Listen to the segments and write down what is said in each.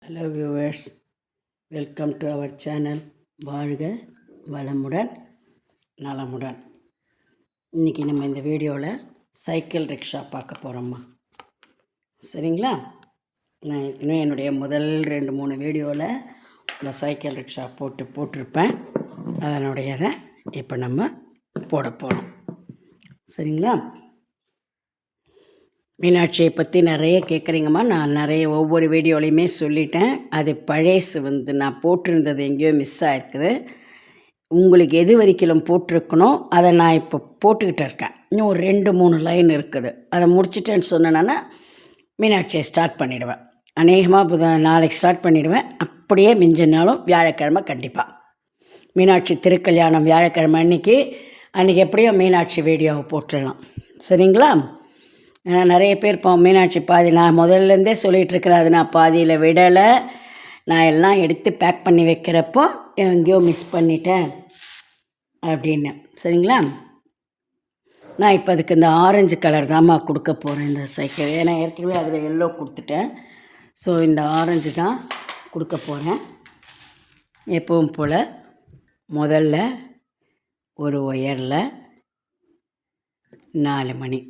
Hello viewers, welcome to our channel. வாழ்க வளமுடன் நலமுடன். இன்றைக்கி நம்ம இந்த வீடியோவில் சைக்கிள் ரிக்ஷா பார்க்க போகிறோம்மா. சரிங்களா? நான் ஏற்கனவே என்னுடைய முதல் 2-3 வீடியோவில் இந்த சைக்கிள் ரிக்ஷா போட்டிருப்பேன். அதனுடையதை இப்போ நம்ம போட போகிறோம். சரிங்களா? மீனாட்சியை பற்றி நிறைய கேட்குறீங்கம்மா. நான் ஒவ்வொரு வீடியோலையுமே சொல்லிட்டேன். அது பழசு நான் போட்டிருந்தது எங்கேயோ மிஸ் ஆகிருக்குது. உங்களுக்கு எது வரைக்கும் போட்டிருக்கணும் அதை நான் இப்போ போட்டுக்கிட்டு இருக்கேன். இன்னும் ஒரு 2-3 லைன் இருக்குது. அதை முடிச்சிட்டேன்னு சொன்னேன்னா மீனாட்சியை ஸ்டார்ட் பண்ணிவிடுவேன். அநேகமாக நாளைக்கு ஸ்டார்ட் பண்ணிவிடுவேன். அப்படியே மிஞ்சினாலும் வியாழக்கிழமை கண்டிப்பாக மீனாட்சி திருக்கல்யாணம் வியாழக்கிழமை அன்றைக்கி எப்படியோ மீனாட்சி வீடியோவை போட்டுடலாம். சரிங்களா? நிறைய பேர் மீனாட்சி பாதி நான் முதல்லேருந்தே சொல்லிகிட்ருக்கிறேன். அது நான் பாதியில் விடலை. நான் எல்லாம் எடுத்து பேக் பண்ணி வைக்கிறப்போ எங்கேயோ மிஸ் பண்ணிட்டேன் அப்படின்னு. சரிங்களா? நான் இப்போ அதுக்கு இந்த ஆரஞ்சு கலர் தான்மா கொடுக்க போகிறேன் இந்த சைக்கிள். ஏன்னா ஏற்கனவே அதில் எல்லோ கொடுத்துட்டேன். ஸோ இந்த ஆரஞ்சு தான் கொடுக்க போகிறேன். எப்பவும் போல் முதல்ல ஒரு ஒயரில் 4 மணி,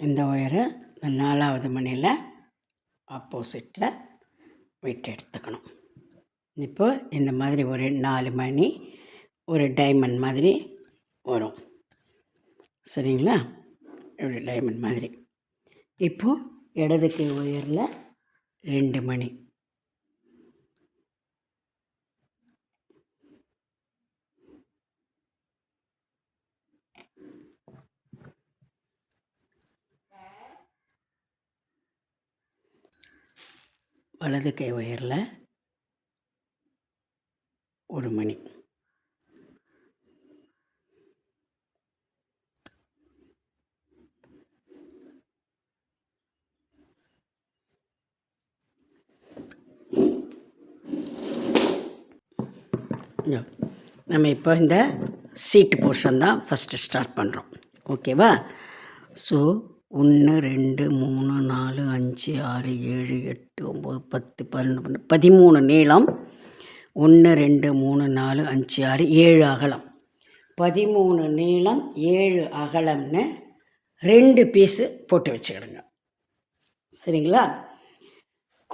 இந்த ஒயரை 4வது மணியில் ஆப்போசிட்டில் விட்டு எடுத்துக்கணும். இப்போ இந்த மாதிரி ஒரு 4 மணி ஒரு டைமண்ட் மாதிரி வரும். சரிங்களா? ஒரு டைமண்ட் மாதிரி. இப்போது இடது கை ஒயரில் 2 மணி, வலது கை ஒயரில் 1 மணி, நம்ம இப்போ இந்த சீட்டு போர்ஷன் தான் ஃபஸ்ட்டு ஸ்டார்ட் பண்ணுறோம். ஓகேவா? ஸோ 1 2 3 4 5 6 7 8 9 10 11 13 நீளம். 1 2 3 4 5 6 7 அகலம். 13 நீளம் 7 அகலம்னு 2 பீஸு போட்டு வச்சுக்கிடுங்க. சரிங்களா?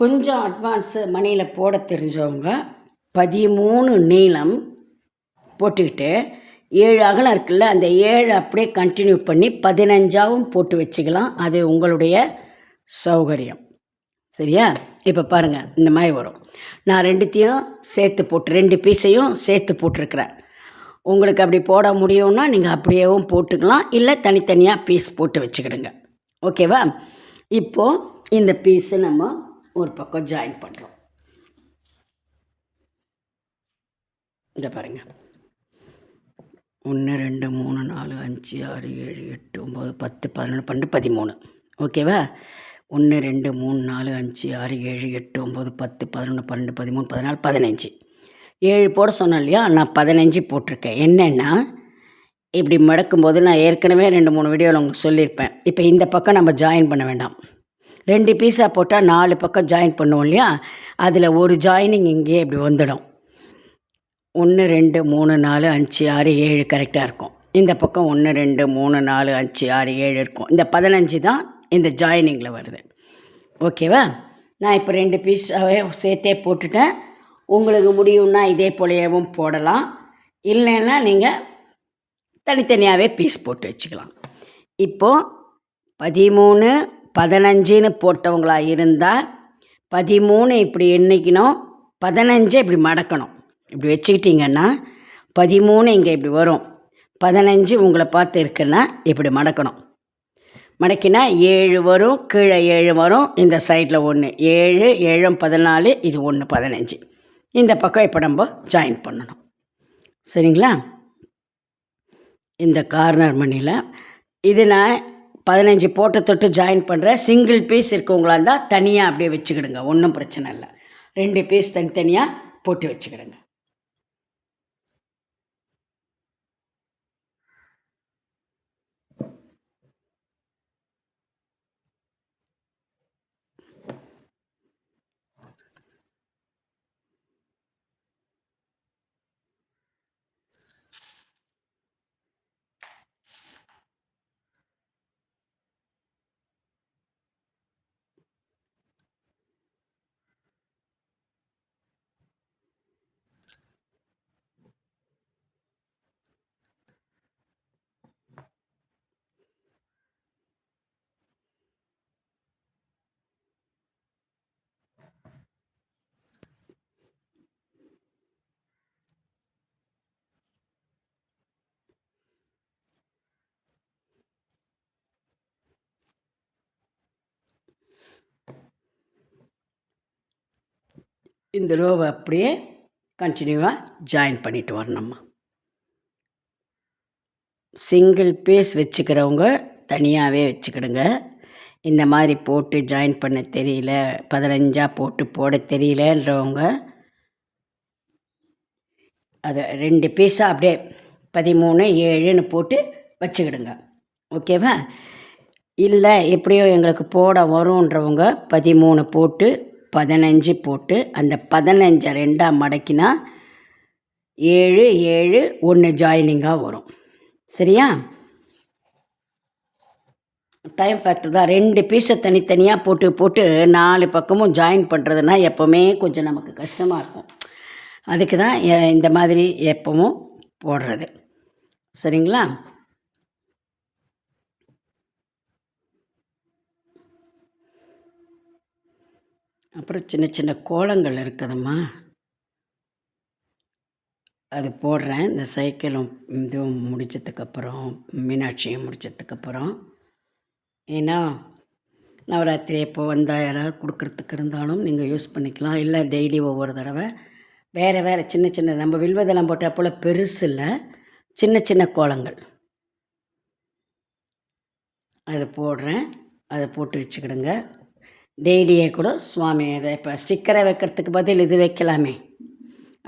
கொஞ்சம் அட்வான்ஸு மணியில் போட தெரிஞ்சவங்க 13 நீளம் போட்டுக்கிட்டு 7 அகலம் இருக்குல்ல, அந்த 7 அப்படியே கண்டினியூ பண்ணி 15ஆகவும் போட்டு வச்சுக்கலாம். அது உங்களுடைய சௌகரியம். சரியா? இப்போ பாருங்கள், இந்த மாதிரி வரும். நான் 2த்தையும் சேர்த்து போட்டு 2 பீஸையும் சேர்த்து போட்டிருக்கிறேன். உங்களுக்கு அப்படி போட முடியும்னா நீங்கள் அப்படியேவும் போட்டுக்கலாம், இல்லை தனித்தனியாக பீஸ் போட்டு வச்சுக்கிடுங்க. ஓகேவா? இப்போது இந்த பீஸை நம்ம ஒரு பக்கம் ஜாயின் பண்ணுறோம். இதை பாருங்கள். 1 2 3 4 5 6 7 8 9 10 11 12 13. ஓகேவா? 1 2 3 4 5 6 7 8 9 10 11 12 13 14 15. 7 போட சொன்னேன் இல்லையா? நான் 15 போட்டிருக்கேன். என்னென்னா இப்படி மடக்கும்போது நான் ஏற்கனவே 2-3 வீடியோவில் உங்களுக்கு சொல்லியிருப்பேன். இப்போ இந்த பக்கம் நம்ம ஜாயின் பண்ண வேண்டாம். 2 பீஸாக போட்டால் 4 பக்கம் ஜாயின் பண்ணுவோம் இல்லையா? அதில் ஒரு ஜாயினிங் இங்கேயே இப்படி வந்துடும். 1 2 3 4 5 6 7 கரெக்டாக இருக்கும். இந்த பக்கம் 1 2 3 4 5 6 7 இருக்கும். இந்த 15 தான் இந்த ஜாயினிங்கில் வருது. ஓகேவா? நான் இப்போ 2 பீஸாகவே சேர்த்தே போட்டுட்டேன். உங்களுக்கு முடியும்னா இதே போலையவும் போடலாம், இல்லைன்னா நீங்கள் தனித்தனியாகவே பீஸ் போட்டு வச்சுக்கலாம். இப்போது 13 15ன்னு போட்டவங்களாக இருந்தால் 13 இப்படி எண்ணிக்கணும், 15 இப்படி மடக்கணும். இப்படி வச்சுக்கிட்டிங்கன்னா 13 இங்கே இப்படி வரும், 15 உங்களை பார்த்து இருக்குன்னா இப்படி மடக்கணும். மடக்கினா 7 வரும், கீழே 7 வரும், இந்த சைடில் 1, 7 7 14, இது 1 15. இந்த பக்கம் இப்போ நம்ம ஜாயின் பண்ணணும். சரிங்களா? இந்த கார்னர் மணியில் இது நான் 15 போட்டு தொட்டு ஜாயின் பண்ணுறேன். சிங்கிள் பீஸ் இருக்கவங்களா இருந்தால் தனியாக அப்படியே வச்சுக்கிடுங்க, ஒன்றும் பிரச்சனை இல்லை. 2 பீஸ் தனித்தனியாக போட்டு வச்சுக்கிடுங்க. இந்த ரோவை அப்படியே கண்டினியூவாக ஜாயின் பண்ணிட்டு வரணும்மா. சிங்கிள் பீஸ் வச்சுக்கிறவங்க தனியாகவே வச்சுக்கிடுங்க. இந்த மாதிரி போட்டு ஜாயின் பண்ண தெரியல, 15 போட்டு போட தெரியலன்றவங்க அதை 2 பீஸாக அப்படியே 13 7ன்னு போட்டு வச்சுக்கிடுங்க. ஓகேவா? இல்லை எப்படியோ எங்களுக்கு போட வரும்ன்றவங்க 13 போட்டு 15 போட்டு அந்த 15 2ஆக மடக்கினா 7 7 1 ஜாயினிங்காக வரும். சரியா? டைம் ஃபேக்டர் தான். 2 பீஸை தனித்தனியாக போட்டு போட்டு 4 பக்கமும் ஜாயின் பண்ணுறதுனா எப்போவுமே கொஞ்சம் நமக்கு கஷ்டமாக இருக்கும். அதுக்கு தான் இந்த மாதிரி எப்பவும் போடுறது. சரிங்களா? அப்புறம் சின்ன சின்ன கோலங்கள் இருக்குதும்மா, அது போடுறேன். இந்த சைக்கிளும் இதுவும் முடித்ததுக்கப்புறம், மீனாட்சியும் முடித்ததுக்கப்புறம். ஏன்னா நவராத்திரி எப்போ வந்தால் யாராவது கொடுக்குறதுக்கு இருந்தாலும் நீங்கள் யூஸ் பண்ணிக்கலாம். இல்லை டெய்லி ஒவ்வொரு தடவை வேறு வேறு சின்ன சின்ன நம்ம வில்வதெல்லாம் போட்டால் போல் பெருசு இல்லை, சின்ன சின்ன கோலங்கள் அது போடுறேன். அதை போட்டு வச்சுக்கிடுங்க. டெய்லியே கூட சுவாமி அதை இப்போ ஸ்டிக்கரை வைக்கிறதுக்கு பதில் இது வைக்கலாமே,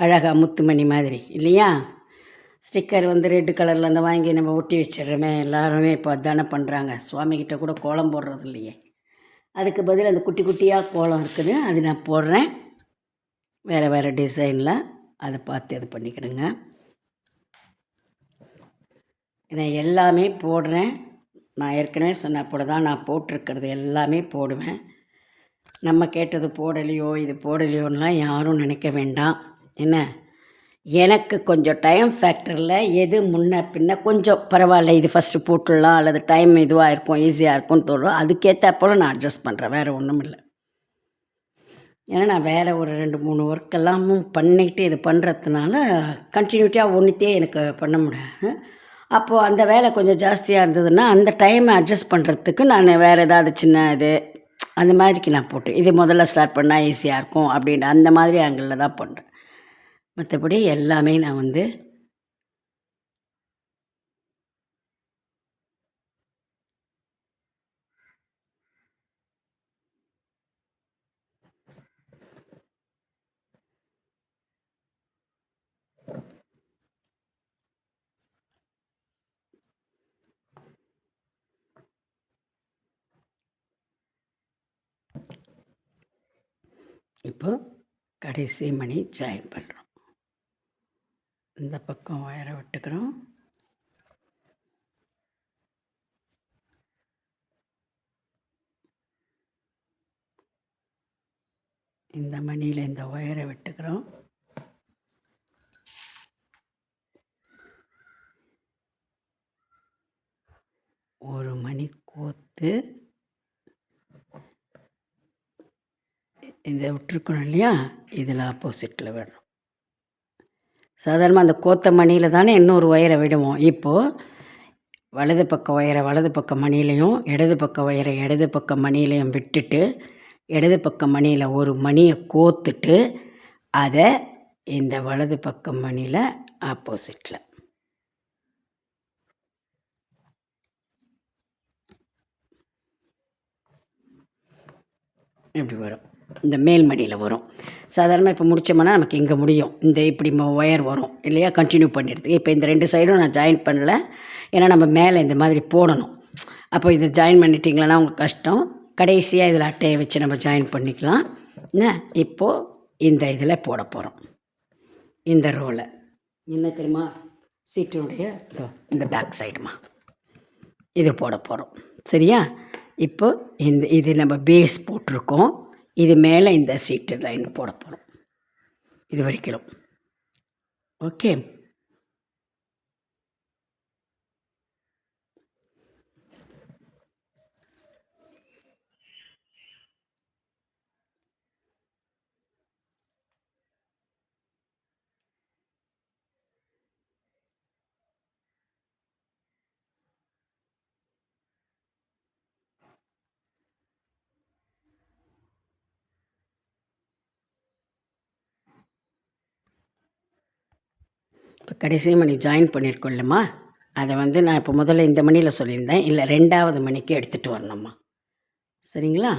அழகாக முத்துமணி மாதிரி இல்லையா? ஸ்டிக்கர் ரெட் கலரில் அந்த வாங்கி நம்ம ஒட்டி வச்சிடுறோமே, எல்லாருமே இப்போ அதானே பண்ணுறாங்க. சுவாமிகிட்ட கூட கோலம் போடுறது இல்லையே, அதுக்கு பதில் அந்த குட்டி குட்டியாக கோலம் இருக்குது, அது நான் போடுறேன். வேறு வேறு டிசைனில் அதை பார்த்து இது பண்ணிக்கிடுங்க. நான் எல்லாமே போடுறேன். நான் ஏற்கனவே சொன்ன போல தான் நான் போட்டிருக்கிறது எல்லாமே போடுவேன். நம்ம கேட்டது போடலையோ இது போடலையோன்னெலாம் யாரும் நினைக்க வேண்டாம். என்ன, எனக்கு கொஞ்சம் டைம் ஃபேக்டரில் எது முன்ன பின்ன கொஞ்சம் பரவாயில்ல, இது ஃபஸ்ட்டு போட்டுடலாம், அல்லது டைம் இதுவாக இருக்கும் ஈஸியாக இருக்கும்னு தோணும், அதுக்கேற்ற போல் நான் அட்ஜஸ்ட் பண்ணுறேன். வேறு ஒன்றும் இல்லை. ஏன்னா நான் வேறு ஒரு 2-3 ஒர்க்கெல்லாமும் பண்ணிவிட்டு இது பண்ணுறதுனால கண்டினியூட்டியாக ஒன்றுத்தையே எனக்கு பண்ண முடியாது. அப்போது அந்த வேலை கொஞ்சம் ஜாஸ்தியாக இருந்ததுன்னா அந்த டைமை அட்ஜஸ்ட் பண்ணுறதுக்கு நான் வேறு ஏதாவது சின்ன இது அந்த மாதிரிக்கு நான் போட்டு இது முதல்ல ஸ்டார்ட் பண்ணால் ஈஸியாக இருக்கும் அப்படின்ற அந்த மாதிரி ஆங்கிளில் தான் பண்ணுறேன். மற்றபடி எல்லாமே நான் இப்போ கடைசி மணி ஜாயின் பண்ணுறோம். இந்த பக்கம் ஒயரை விட்டுக்கிறோம். இந்த மணியில் இந்த ஒயரை விட்டுக்கிறோம். ஒரு மணி கோத்து இதை விட்டுருக்கணும் இல்லையா, இதில் ஆப்போசிட்டில் விடுறோம். சாதாரணமாக அந்த கோத்த மணியில் தானே இன்னொரு ஒயரை விடுவோம். இப்போது வலது பக்க ஒயரை வலது பக்க மணிலையும் இடது பக்க ஒயரை இடது பக்க மணிலையும் விட்டுட்டு இடது பக்க மணியில் ஒரு மணியை கோத்துட்டு அதை இந்த வலது பக்க மணியில் ஆப்போசிட்டில் இப்படி வரும். இந்த மேல் மணியில் வரும். சாதாரணமாக இப்போ முடித்தோம்னா நமக்கு இங்கே முடியும். இந்த இப்படி ஒயர் வரும் இல்லையா, கண்டினியூ பண்ணிடுது. இப்போ இந்த 2 சைடும் நான் ஜாயின் பண்ணல, ஏன்னா நம்ம மேலே இந்த மாதிரி போடணும். அப்போ இதை ஜாயின் பண்ணிட்டிங்களன்னா உங்களுக்கு கஷ்டம். கடைசியாக இதில் அட்டையை வச்சு நம்ம ஜாயின் பண்ணிக்கலாம். என்ன இப்போது இந்த இதில் போட போகிறோம். இந்த ரோவில் என்ன தெரியுமா, சீட்டினுடைய இந்த பேக் சைடுமா இது போட போகிறோம். சரியா? இப்போ இது நம்ம பேஸ் போட்டிருக்கோம். இது மேலே இந்த சீட்டு லைன் போட போகிறோம். இது வரைக்கும். ஓகே. இப்போ கடைசி மணி ஜாயின் பண்ணியிருக்கோம்லம்மா, அதை நான் இப்போ முதல்ல இந்த மணியில் சொல்லியிருந்தேன், இல்லை 2வது மணிக்கு எடுத்துகிட்டு வரணும்மா. சரிங்களா?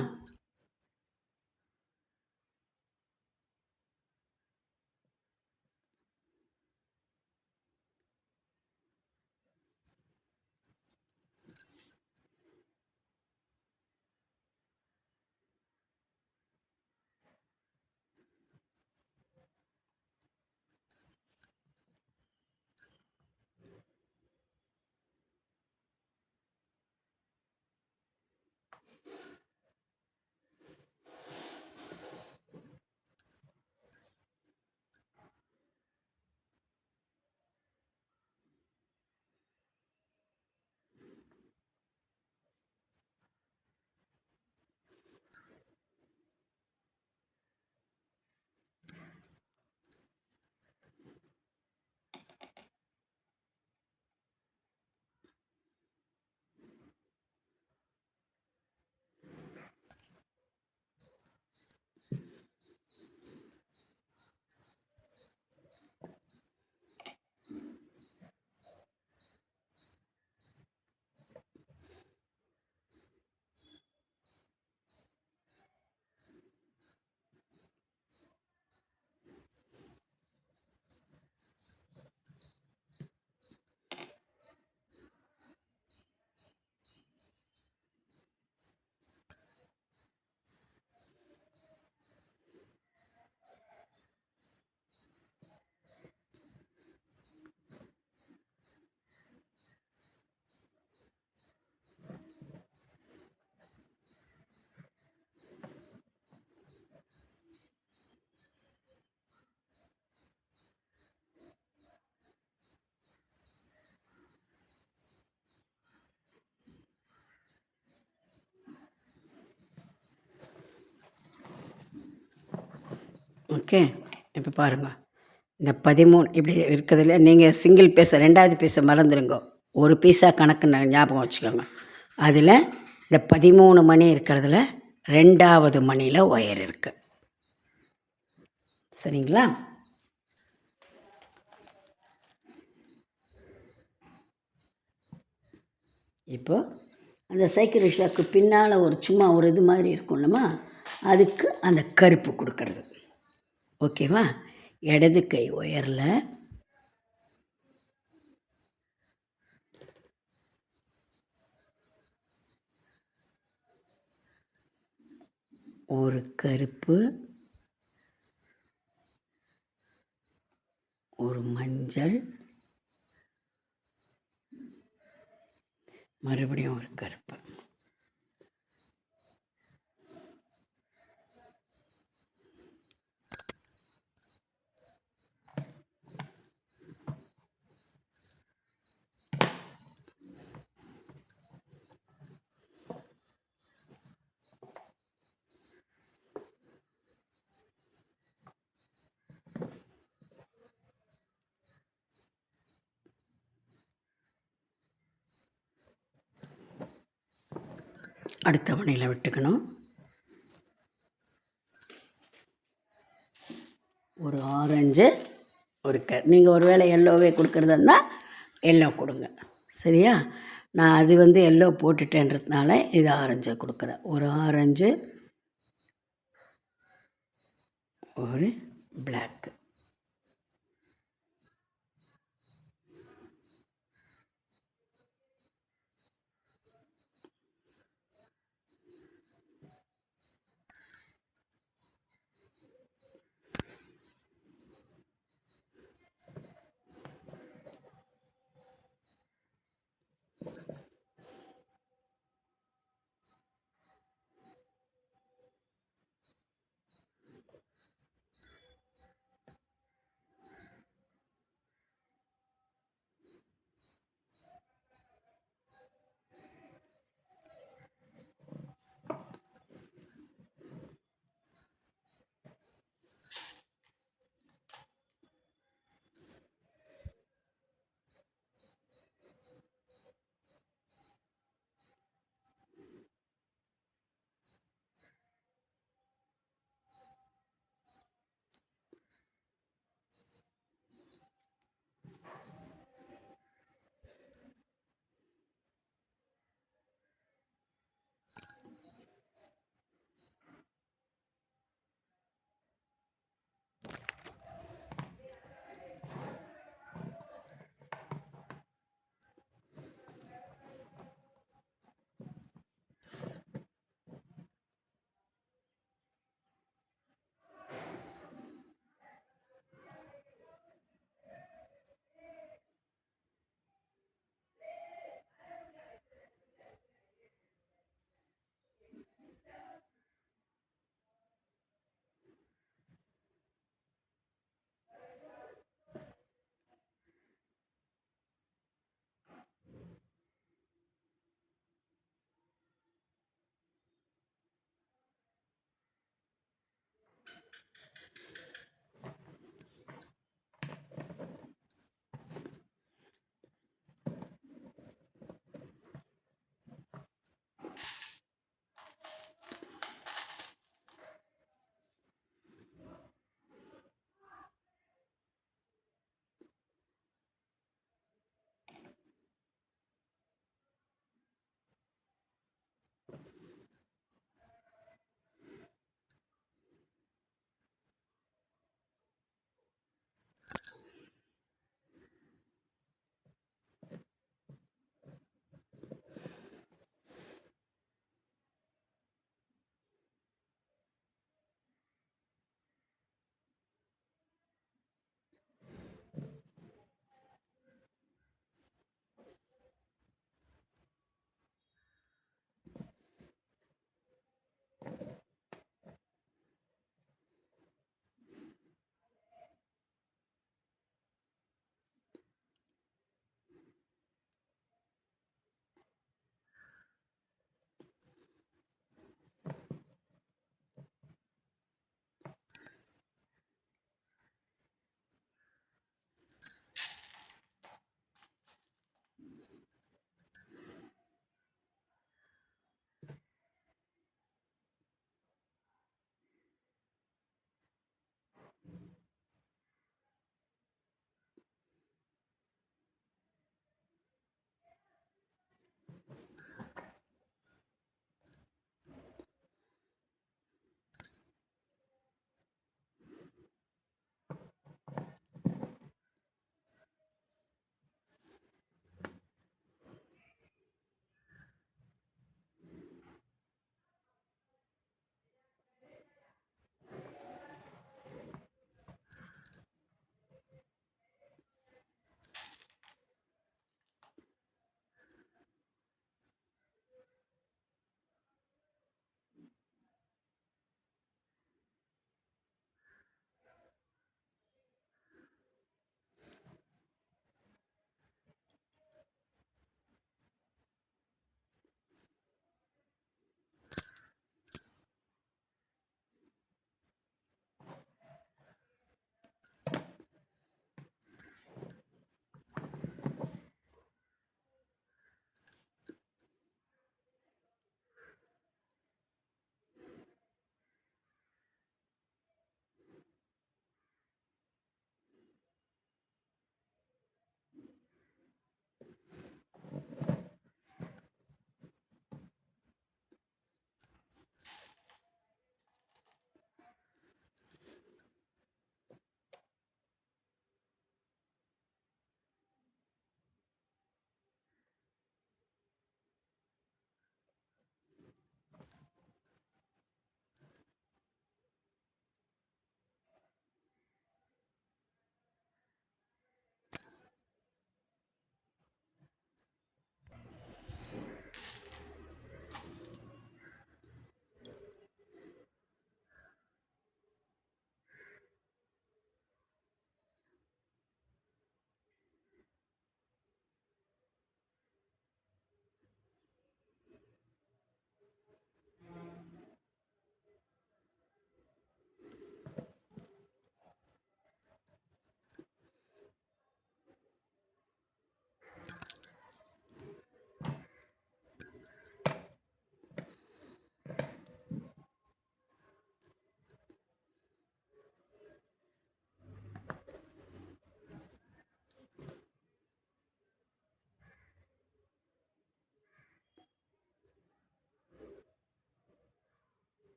ஓகே. இப்போ பாருங்கள், இந்த 13 இப்படி இருக்கிறதுல நீங்கள் சிங்கிள் பீஸை 2வது பீஸை மறந்துடுங்க. ஒரு பீஸாக கணக்கு ஞாபகம் வச்சுக்கோங்க. அதில் இந்த 13 மணி இருக்கிறதுல 2வது மணியில் ஒயர் இருக்குது. சரிங்களா? இப்போது அந்த சைக்கிள் ரிக்ஷாவுக்கு பின்னால் ஒரு சும்மா ஒரு இது மாதிரி இருக்கும்லம்மா, அதுக்கு அந்த கருப்பு கொடுக்கறது. ஓகேவா? இடது கை ஒயரில் ஒரு கருப்பு, ஒரு மஞ்சள், மறுபடியும் ஒரு கருப்பு. அடுத்த மணியில் விட்டுக்கணும். ஒரு ஆரஞ்சு ஒரு நீங்கள் ஒரு வேளை எல்லோவே கொடுக்குறதா இருந்தால் எல்லோ கொடுங்க. சரியா? நான் அது எல்லோ போட்டுட்டேன்றதுனால இது ஆரஞ்சை கொடுக்குறேன். ஒரு ஆரஞ்சு ஒரு பிளாக்கு.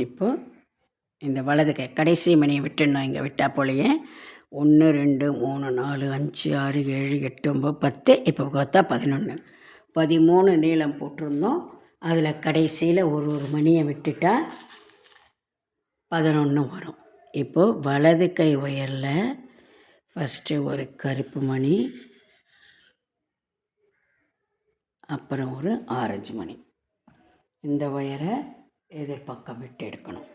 இப்போ இந்த வலது கை கடைசி மணியை விட்டுடணும். இங்கே விட்டால் போலையே 1 2 3 4 5 6 7 8 9 10. இப்போ பார்த்தா 11 13 நீளம் போட்டிருந்தோம். அதில் கடைசியில் ஒரு மணியை விட்டுட்டா 11 வரும். இப்போது வலது கை ஒயரில் ஃபஸ்ட்டு ஒரு கருப்பு மணி, அப்புறம் ஒரு ஆரஞ்சு மணி. இந்த ஒயரை எதிர்பக்கம் விட்டு எடுக்கணும்.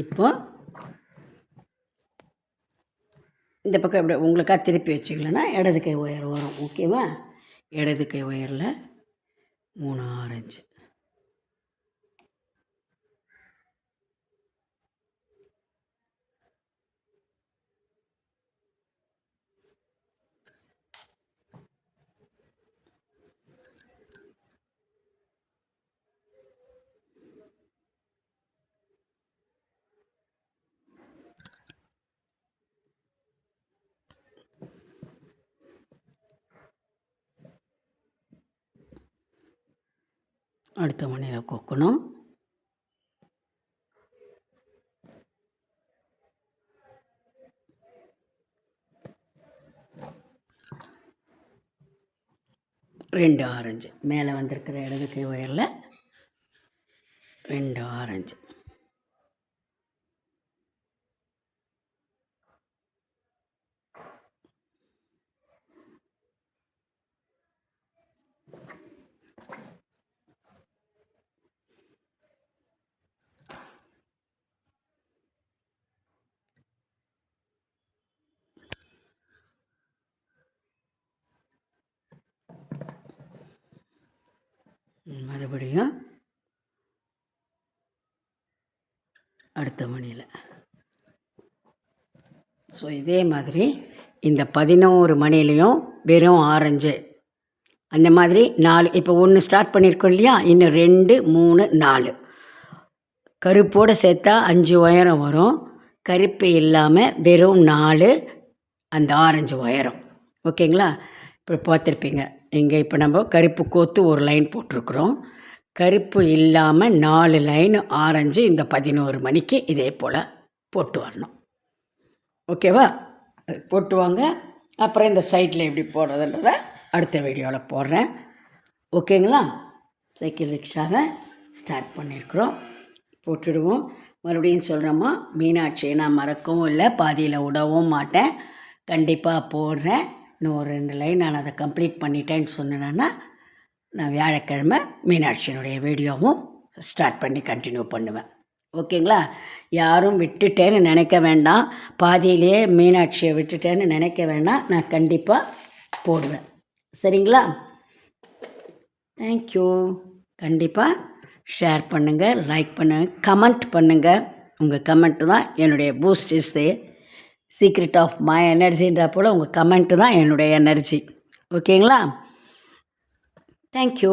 இப்போ இந்த பக்கம் எப்படி உங்களுக்கா திருப்பி வச்சுக்கலன்னா இடது கை ஒயர் வரும். ஓகேவா? இடது கை ஒயரில் 3 ஆரஞ்சு, அடுத்த மணியில் கொக்கணும். ரெண்டு ஆரஞ்சு மேலே வந்திருக்கிற இடது கை ஒயரில் 2 ஆரஞ்சு. மறுபடியும் அடுத்த மணியில். ஸோ இதே மாதிரி இந்த 11 மணிலையும் வெறும் ஆரஞ்சு அந்த மாதிரி 4. இப்போ 1 ஸ்டார்ட் பண்ணியிருக்கோம் இல்லையா? இன்னும் 2 3 4 கருப்போடு சேர்த்தா 5 உயரம் வரும். கருப்பு இல்லாமல் வெறும் 4 அந்த ஆரஞ்சு உயரம். ஓகேங்களா? இப்போ பார்த்துருப்பீங்க. இங்கே இப்போ நம்ம கருப்பு கோத்து ஒரு லைன் போட்டிருக்குறோம். கருப்பு இல்லாமல் 4 லைன் ஆரஞ்சு இந்த 11 மணிக்கு இதே போல் போட்டு வரணும். ஓகேவா? போட்டு வாங்க. அப்புறம் இந்த சைட்டில் எப்படி போடுறதுன்றதை அடுத்த வீடியோவில் போடுறேன். ஓகேங்களா? சைக்கிள் ரிக்ஷாவை ஸ்டார்ட் பண்ணியிருக்கிறோம். போட்டுடுவோம். மறுபடியும் சொல்கிறோமா, மீனாட்சியை நான் மறக்கவும் இல்லை, பாதியில் விடவும் மாட்டேன். கண்டிப்பாக போடுறேன். இன்னும் ஒரு 2 லைன் நான் அதை கம்ப்ளீட் பண்ணிட்டேன்னு சொன்னேன்னா நான் வியாழக்கிழமை மீனாட்சியினுடைய வீடியோவும் ஸ்டார்ட் பண்ணி கண்டினியூ பண்ணுவேன். ஓகேங்களா? யாரும் விட்டுட்டேன்னு நினைக்க வேண்டாம். பாதியிலேயே மீனாட்சியை விட்டுட்டேன்னு நினைக்க வேண்டாம். நான் கண்டிப்பாக போடுவேன். சரிங்களா? தேங்க்யூ. கண்டிப்பாக ஷேர் பண்ணுங்கள், லைக் பண்ணுங்கள், கமெண்ட் பண்ணுங்கள். உங்கள் கமெண்ட்டு தான் என்னுடைய boost is the secret of my எனர்ஜின்ற போல் உங்கள் கமெண்ட்டு தான் என்னுடைய எனர்ஜி. ஓகேங்களா? தேங்க்யூ.